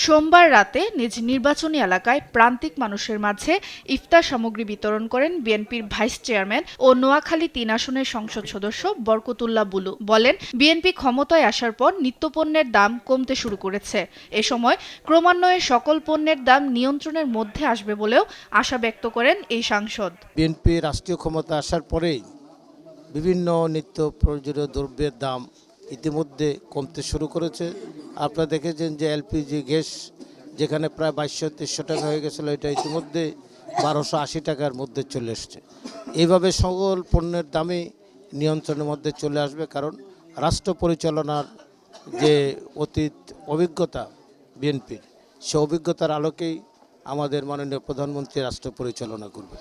সোমবার রাতে নিজ নির্বাচনী এলাকায় প্রান্তিক মানুষের মাঝে ইফতার সামগ্রী বিতরণ করেন বিএনপির ভাইস চেয়ারম্যান ও নোয়াখালী ৩ আসনের সংসদ সদস্য বরকতুল্লাহ বুলু। বলেন, বিএনপি ক্ষমতায় আসার পর নিত্যপণ্যের দাম কমতে শুরু করেছে। এ সময় ক্রমান্বয়ে সকল পণ্যের দাম নিয়ন্ত্রণের মধ্যে আসবে বলেও আশা ব্যক্ত করেন এই সাংসদ। বিএনপি রাষ্ট্রীয় ক্ষমতা আসার পরেই বিভিন্ন নিত্য প্রয়োজনীয় দ্রব্যের দাম ইতিমধ্যে কমতে শুরু করেছে। আপনারা দেখেছেন যে এলপিজি গ্যাস যেখানে প্রায় 2200-2300 টাকা হয়ে গেছিলো, এটা ইতিমধ্যে 1280 টাকার মধ্যে চলে এসছে। এইভাবে সকল পণ্যের দামই নিয়ন্ত্রণের মধ্যে চলে আসবে, কারণ রাষ্ট্র পরিচালনার যে অতীত অভিজ্ঞতা বিএনপির, সে অভিজ্ঞতার আলোকেই আমাদের মাননীয় প্রধানমন্ত্রী রাষ্ট্র পরিচালনা করবে।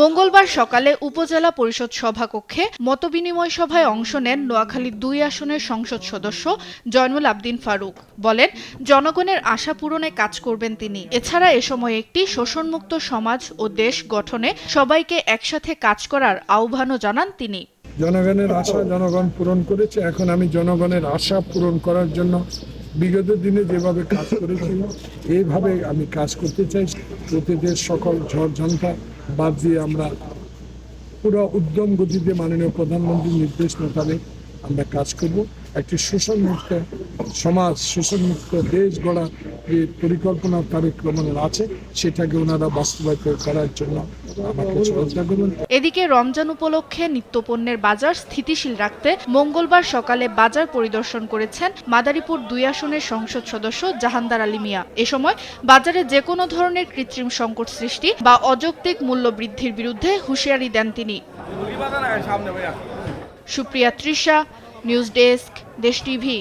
মঙ্গলবার সকালে উপজেলা পরিষদ সভাকক্ষে মতবিনিময় সভায় অংশ নেন নোয়াখালী ২ আসনের সংসদ সদস্য জয়নুল আবদিন ফারুক। বলেন, জনগণের আশা পূরণে কাজ করবেন তিনি। এছাড়া এ সময় একটি শোষণমুক্ত সমাজ ও দেশ গঠনে সবাইকে একসাথে কাজ করার আহ্বানও জানান তিনি। জনগণের আশা জনগণ পূরণ করেছে, এখন আমি জনগণের আশা পূরণ করার জন্য বিগত দিনে যেভাবে কাজ করেছি এইভাবে আমি কাজ করতে চাই। অতীতের সকল ঝড় ঝঞ্ঝা বাদ দিয়ে আমরা পুরো উদ্যম গতিতে মাননীয় প্রধানমন্ত্রীর নির্দেশ মোতাবেক আমরা কাজ করব। একটি শোষণমুক্ত সমাজ, শোষণমুক্ত দেশ গড়ার যে পরিকল্পনা তারেক রহমানের আছে, সেটাকে ওনারা বাস্তবায়িত করার জন্য আমাকে সহযোগিতা করবেন। এদিকে রমজান উপলক্ষে নিত্যপণ্যের বাজার স্থিতিশীল রাখতে মঙ্গলবার সকালে বাজার পরিদর্শন করেছেন মাদারীপুর ২ আসনের সংসদ সদস্য জাহানদার আলী মিয়া। এ সময় বাজারে যে কোনো ধরনের কৃত্রিম সংকট সৃষ্টি বা অযৌক্তিক মূল্য বৃদ্ধির বিরুদ্ধে হুঁশিয়ারি দেন তিনি। সুপ্রিয়া তৃষা, নিউজ ডেস্ক, দেশ টিভি।